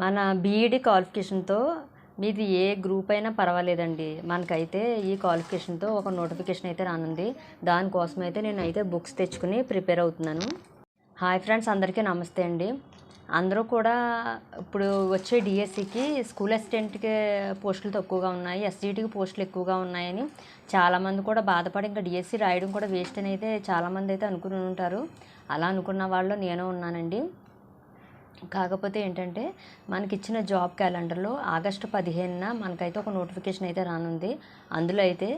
మన బీఈడి క్వాలిఫికేషన్తో మీది ఏ గ్రూప్ అయినా పర్వాలేదండి. మనకైతే ఈ క్వాలిఫికేషన్తో ఒక నోటిఫికేషన్ అయితే రానుంది. దానికోసం అయితే నేనైతే బుక్స్ తెచ్చుకుని ప్రిపేర్ అవుతున్నాను. హాయ్ ఫ్రెండ్స్, అందరికీ నమస్తే అండి. అందరూ కూడా ఇప్పుడు వచ్చే డిఎస్సికి స్కూల్ అసిస్టెంట్కి పోస్టులు తక్కువగా ఉన్నాయి, ఎస్జిటికి పోస్టులు ఎక్కువగా ఉన్నాయని చాలామంది కూడా బాధపడి ఇంకా డిఎస్సి రాయడం కూడా వేస్ట్ అని అయితే చాలామంది అయితే అనుకుని ఉంటారు. అలా అనుకున్న వాళ్ళు నేను ఉన్నానండి. కాకపోతే ఏంటంటే మనకిచ్చిన జాబ్ క్యాలెండర్లో ఆగస్టు 15న మనకైతే ఒక నోటిఫికేషన్ అయితే రానుంది. అందులో అయితే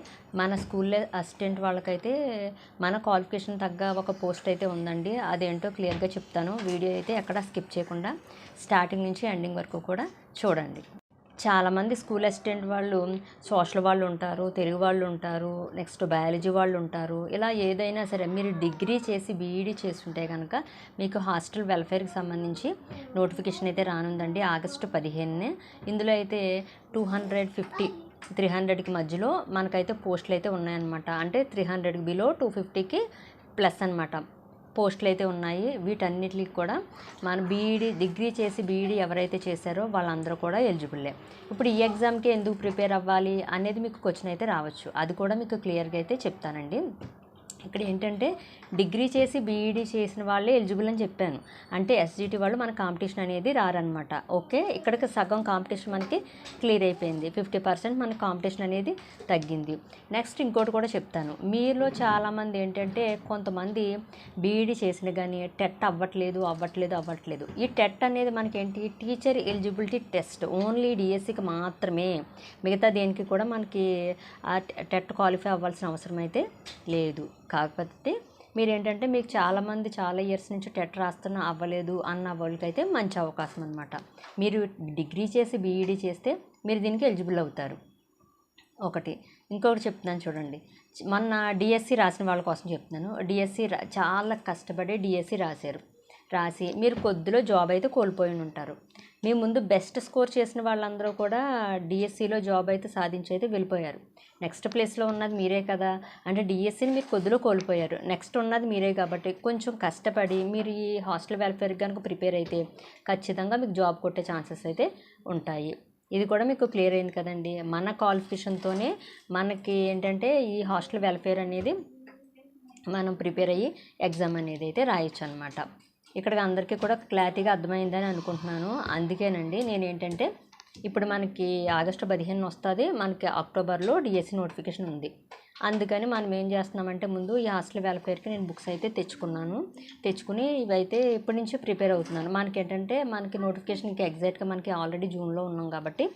మన స్కూల్లో అసిస్టెంట్ వాళ్ళకైతే మన క్వాలిఫికేషన్ తగ్గ ఒక పోస్ట్ అయితే ఉందండి. అదేంటో క్లియర్గా చెప్తాను. వీడియో అయితే ఎక్కడ స్కిప్ చేయకుండా స్టార్టింగ్ నుంచి ఎండింగ్ వరకు కూడా చూడండి. చాలామంది స్కూల్ అసిస్టెంట్ వాళ్ళు సోషల్ వాళ్ళు ఉంటారు, తెలుగు వాళ్ళు ఉంటారు, నెక్స్ట్ బయాలజీ వాళ్ళు ఉంటారు. ఇలా ఏదైనా సరే మీరు డిగ్రీ చేసి బీఈడీ చేస్తుంటే కనుక మీకు హాస్టల్ వెల్ఫేర్కి సంబంధించి నోటిఫికేషన్ అయితే రానుందండి ఆగస్టు 15నే. ఇందులో అయితే 250 300కి మధ్యలో మనకైతే పోస్టులు అయితే ఉన్నాయన్నమాట. అంటే 300కి బిలో 250కి ప్లస్ అనమాట పోస్టులు అయితే ఉన్నాయి. వీటన్నిటికి కూడా మన బీఈడీ డిగ్రీ చేసి బీఈడీ ఎవరైతే చేశారో వాళ్ళందరూ కూడా ఎలిజిబుల్లే. ఇప్పుడు ఈ ఎగ్జామ్కి ఎందుకు ప్రిపేర్ అవ్వాలి అనేది మీకు క్వశ్చన్ అయితే రావచ్చు. అది కూడా మీకు క్లియర్గా అయితే చెప్తానండి. ఇక్కడ ఏంటంటే డిగ్రీ చేసి బీఈడీ చేసిన వాళ్ళే ఎలిజిబుల్ అని చెప్పాను. అంటే ఎస్జిటి వాళ్ళు మన కాంపిటీషన్ అనేది రారనమాట. ఓకే, ఇక్కడికి సగం కాంపిటీషన్ మనకి క్లియర్ అయిపోయింది. 50% మన కాంపిటీషన్ అనేది తగ్గింది. నెక్స్ట్ ఇంకోటి కూడా చెప్తాను. మీలో చాలామంది ఏంటంటే కొంతమంది బీఈడీ చేసిన కానీ టెట్ అవ్వట్లేదు. ఈ టెట్ అనేది మనకేంటి, టీచర్ ఎలిజిబిలిటీ టెస్ట్, ఓన్లీ డిఎస్సికి మాత్రమే. మిగతా దేనికి కూడా మనకి ఆ టెట్ క్వాలిఫై అవ్వాల్సిన అవసరం అయితే లేదు. కాకపోతే మీరేంటంటే మీకు చాలామంది చాలా ఇయర్స్ నుంచి టెట్ రాస్తున్నా అవ్వలేదు అన్న వాళ్ళకైతే మంచి అవకాశం అనమాట. మీరు డిగ్రీ చేసి బీఈడీ చేస్తే మీరు దీనికి ఎలిజిబుల్ అవుతారు. ఒకటి. ఇంకొకటి చెప్తున్నాను చూడండి. మొన్న డిఎస్సి రాసిన వాళ్ళ కోసం చెప్తున్నాను. డిఎస్సి చాలా కష్టపడి డిఎస్సి రాసి మీరు కొద్దిలో జాబ్ అయితే కోల్పోయి ఉంటారు. మీ ముందు బెస్ట్ స్కోర్ చేసిన వాళ్ళందరూ కూడా డిఎస్సిలో జాబ్ అయితే సాధించి అయితే వెళ్ళిపోయారు. నెక్స్ట్ ప్లేస్లో ఉన్నది మీరే కదా. అంటే డిఎస్సిని మీరు కొద్దిలో కోల్పోయారు, నెక్స్ట్ ఉన్నది మీరే. కాబట్టి కొంచెం కష్టపడి మీరు ఈ హాస్టల్ వెల్ఫేర్కి కనుక ప్రిపేర్ అయితే ఖచ్చితంగా మీకు జాబ్ కొట్టే ఛాన్సెస్ అయితే ఉంటాయి. ఇది కూడా మీకు క్లియర్ అయింది కదండి. మన క్వాలిఫికేషన్తోనే మనకి ఏంటంటే ఈ హాస్టల్ వెల్ఫేర్ అనేది మనం ప్రిపేర్ అయ్యి ఎగ్జామ్ అనేది అయితే రాయొచ్చు అనమాట. ఇక్కడికి అందరికీ కూడా క్లారిటీగా అర్థమైందని అనుకుంటున్నాను. అందుకేనండి నేను ఏంటంటే ఇప్పుడు మనకి ఆగస్టు 15 వస్తుంది, మనకి అక్టోబర్లో డిఎస్సి నోటిఫికేషన్ ఉంది. అందుకని మనం ఏం చేస్తున్నామంటే ముందు ఈ హాస్టల్ వెల్ఫేర్కి నేను బుక్స్ అయితే తెచ్చుకుని ఇవైతే ఇప్పటి నుంచి ప్రిపేర్ అవుతున్నాను. మనకి ఏంటంటే మనకి నోటిఫికేషన్కి ఎగ్జాక్ట్గా మనకి ఆల్రెడీ జూన్లో ఉన్నాం కాబట్టి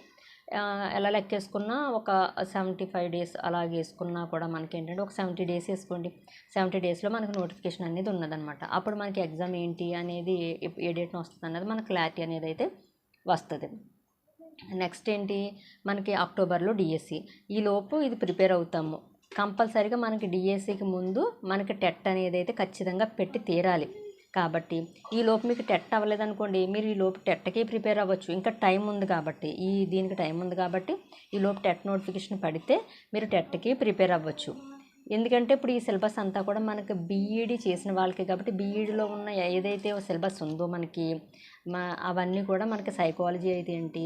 ఎలా లెక్కేసుకున్నా ఒక 75 డేస్ అలాగ వేసుకున్నా కూడా మనకి ఏంటంటే ఒక 70 డేస్ వేసుకోండి. 70 డేస్లో మనకి నోటిఫికేషన్ అనేది ఉన్నదనమాట. అప్పుడు మనకి ఎగ్జామ్ ఏంటి అనేది ఏ డేట్న వస్తుంది అన్నది మనకు క్లారిటీ అనేది అయితే వస్తుంది. నెక్స్ట్ ఏంటి, మనకి అక్టోబర్లో డిఎస్సి. ఈలోపు ఇది ప్రిపేర్ అవుతాము. కంపల్సరీగా మనకి డిఎస్సికి ముందు మనకి టెట్ అనేది అయితే ఖచ్చితంగా పెట్టి తీరాలి. కాబట్టి ఈలోపు మీకు టెట్ అవ్వలేదనుకోండి, మీరు ఈలోపు టెట్కి ప్రిపేర్ అవ్వచ్చు. ఇంకా టైం ఉంది కాబట్టి దీనికి టైం ఉంది కాబట్టి ఈలోపు టెట్ నోటిఫికేషన్ పడితే మీరు టెట్కి ప్రిపేర్ అవ్వచ్చు. ఎందుకంటే ఇప్పుడు ఈ సిలబస్ అంతా కూడా మనకి బీఈడీ చేసిన వాళ్ళకి కాబట్టి బీఈడీలో ఉన్న ఏదైతే సిలబస్ ఉందో మనకి అవన్నీ కూడా మనకి సైకాలజీ అయితే ఏంటి,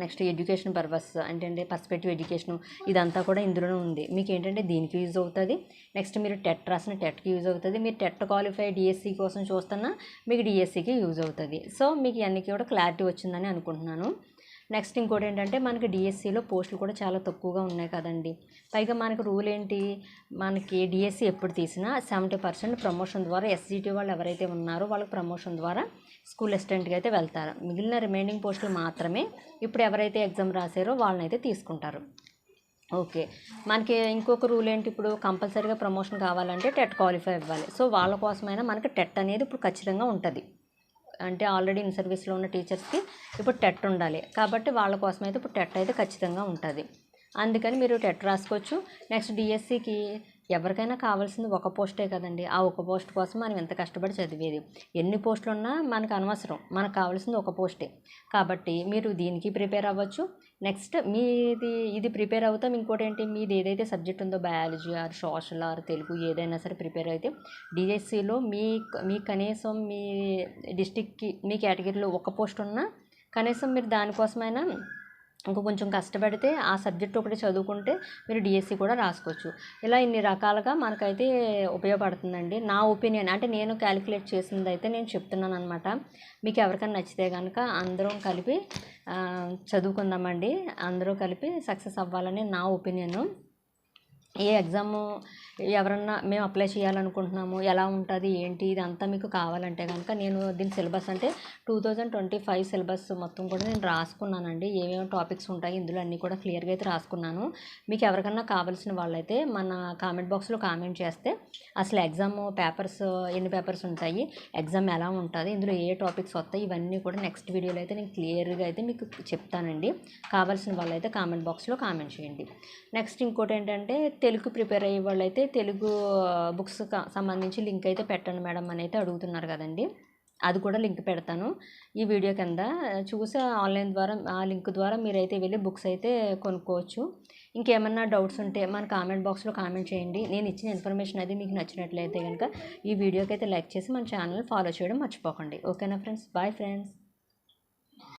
నెక్స్ట్ ఎడ్యుకేషన్ పర్పస్ అంటే పర్స్పెక్టివ్ ఎడ్యుకేషన్, ఇదంతా కూడా ఇందులోనే ఉంది. మీకు ఏంటంటే దీనికి యూజ్ అవుతుంది. నెక్స్ట్ మీరు టెట్ రాసిన టెట్కి యూజ్ అవుతుంది. మీరు టెట్ క్వాలిఫై డిఎస్సి కోసం చూస్తున్నా మీకు డిఎస్సికి యూజ్ అవుతుంది. సో మీకు ఇవన్నీ కూడా క్లారిటీ వచ్చిందని అనుకుంటున్నాను. నెక్స్ట్ ఇంకోటి ఏంటంటే మనకి డిఎస్సిలో పోస్టులు కూడా చాలా తక్కువగా ఉన్నాయి కదండి. పైగా మనకి రూల్ ఏంటి, మనకి డిఎస్సి ఎప్పుడు తీసినా 70% ప్రమోషన్ ద్వారా ఎస్జిటి వాళ్ళు ఎవరైతే ఉన్నారో వాళ్ళకి ప్రమోషన్ ద్వారా స్కూల్ అసిస్టెంట్గా అయితే వెళ్తారు. మిగిలిన రిమైనింగ్ పోస్టులు మాత్రమే ఇప్పుడు ఎవరైతే ఎగ్జామ్ రాశారో వాళ్ళని అయితే తీసుకుంటారు. ఓకే, మనకి ఇంకొక రూల్ ఏంటి, ఇప్పుడు కంపల్సరీగా ప్రమోషన్ కావాలంటే టెట్ క్వాలిఫై అవ్వాలి. సో వాళ్ళ కోసమైనా మనకి టెట్ అనేది ఇప్పుడు ఖచ్చితంగా ఉంటుంది. అంటే ఆల్రెడీ ఇన్ సర్వీస్లో ఉన్న టీచర్స్కి ఇప్పుడు టెట్ ఉండాలి కాబట్టి వాళ్ళ కోసం అయితే ఇప్పుడు టెట్ అయితే ఖచ్చితంగా ఉంటుంది. అందుకని మీరు టెట్ రాసుకోవచ్చు. నెక్స్ట్ డిఎస్సికి ఎవరికైనా కావాల్సింది ఒక పోస్టే కదండి. ఆ ఒక పోస్ట్ కోసం మనం ఎంత కష్టపడి చదివేది. ఎన్ని పోస్టులు ఉన్నా మనకు అనవసరం. మనకు కావాల్సింది ఒక పోస్టే. కాబట్టి మీరు దీనికి ప్రిపేర్ అవ్వచ్చు. నెక్స్ట్ ఇది ప్రిపేర్ అవుతాం. ఇంకోటేంటి, మీది ఏదైతే సబ్జెక్ట్ ఉందో biology or social or Telugu ఏదైనా సరే ప్రిపేర్ అయితే డిఎస్సిలో మీ కనీసం మీ డిస్టిక్కి మీ కేటగిరీలో ఒక పోస్ట్ ఉన్నా కనీసం మీరు దానికోసమైనా ఇంకా కొంచెం కష్టపడితే ఆ సబ్జెక్ట్ ఒకటి చదువుకుంటే మీరు డిఎస్సి కూడా రాసుకోవచ్చు. ఇలా ఇన్ని రకాలుగా మనకైతే ఉపయోగపడుతుందండి. నా ఒపీనియన్ అంటే నేను క్యాలిక్యులేట్ చేసింది అయితే నేను చెప్తున్నాను అనమాట. మీకు ఎవరికైనా నచ్చితే కనుక అందరం కలిపి చదువుకుందామండి. అందరూ కలిపి సక్సెస్ అవ్వాలని నా ఒపీనియను. ఏ ఎగ్జాము ఎవరన్నా మేము అప్లై చేయాలనుకుంటున్నాము, ఎలా ఉంటుంది ఏంటి ఇదంతా మీకు కావాలంటే కనుక నేను దీని సిలబస్ అంటే 2025 సిలబస్ మొత్తం కూడా నేను రాసుకున్నానండి. ఏమేమి టాపిక్స్ ఉంటాయి ఇందులో అన్నీ కూడా క్లియర్గా అయితే రాసుకున్నాను. మీకు ఎవరికన్నా కావాల్సిన వాళ్ళైతే మన కామెంట్ బాక్స్లో కామెంట్ చేస్తే అసలు ఎగ్జామ్ పేపర్స్ ఎన్ని పేపర్స్ ఉంటాయి, ఎగ్జామ్ ఎలా ఉంటుంది, ఇందులో ఏ టాపిక్స్ వస్తాయి, ఇవన్నీ కూడా నెక్స్ట్ వీడియోలో అయితే నేను క్లియర్గా అయితే మీకు చెప్తానండి. కావాల్సిన వాళ్ళైతే కామెంట్ బాక్స్లో కామెంట్ చేయండి. నెక్స్ట్ ఇంకోటి ఏంటంటే తెలుగు ప్రిపేర్ అయ్యే వాళ్ళు అయితే తెలుగు బుక్స్ సంబంధించి లింక్ అయితే పెట్టండి మేడం అని అయితే అడుగుతున్నారు కదండి. అది కూడా లింక్ పెడతాను ఈ వీడియో కింద. చూసి ఆన్లైన్ ద్వారా ఆ లింక్ ద్వారా మీరైతే వెళ్ళి బుక్స్ అయితే కొనుక్కోవచ్చు. ఇంకేమన్నా డౌట్స్ ఉంటే మన కామెంట్ బాక్స్లో కామెంట్ చేయండి. నేను ఇచ్చిన ఇన్ఫర్మేషన్ అది మీకు నచ్చినట్లయితే కనుక ఈ వీడియోకి అయితే లైక్ చేసి మన ఛానల్ ఫాలో చేయడం మర్చిపోకండి. ఓకేనా ఫ్రెండ్స్? Bye friends.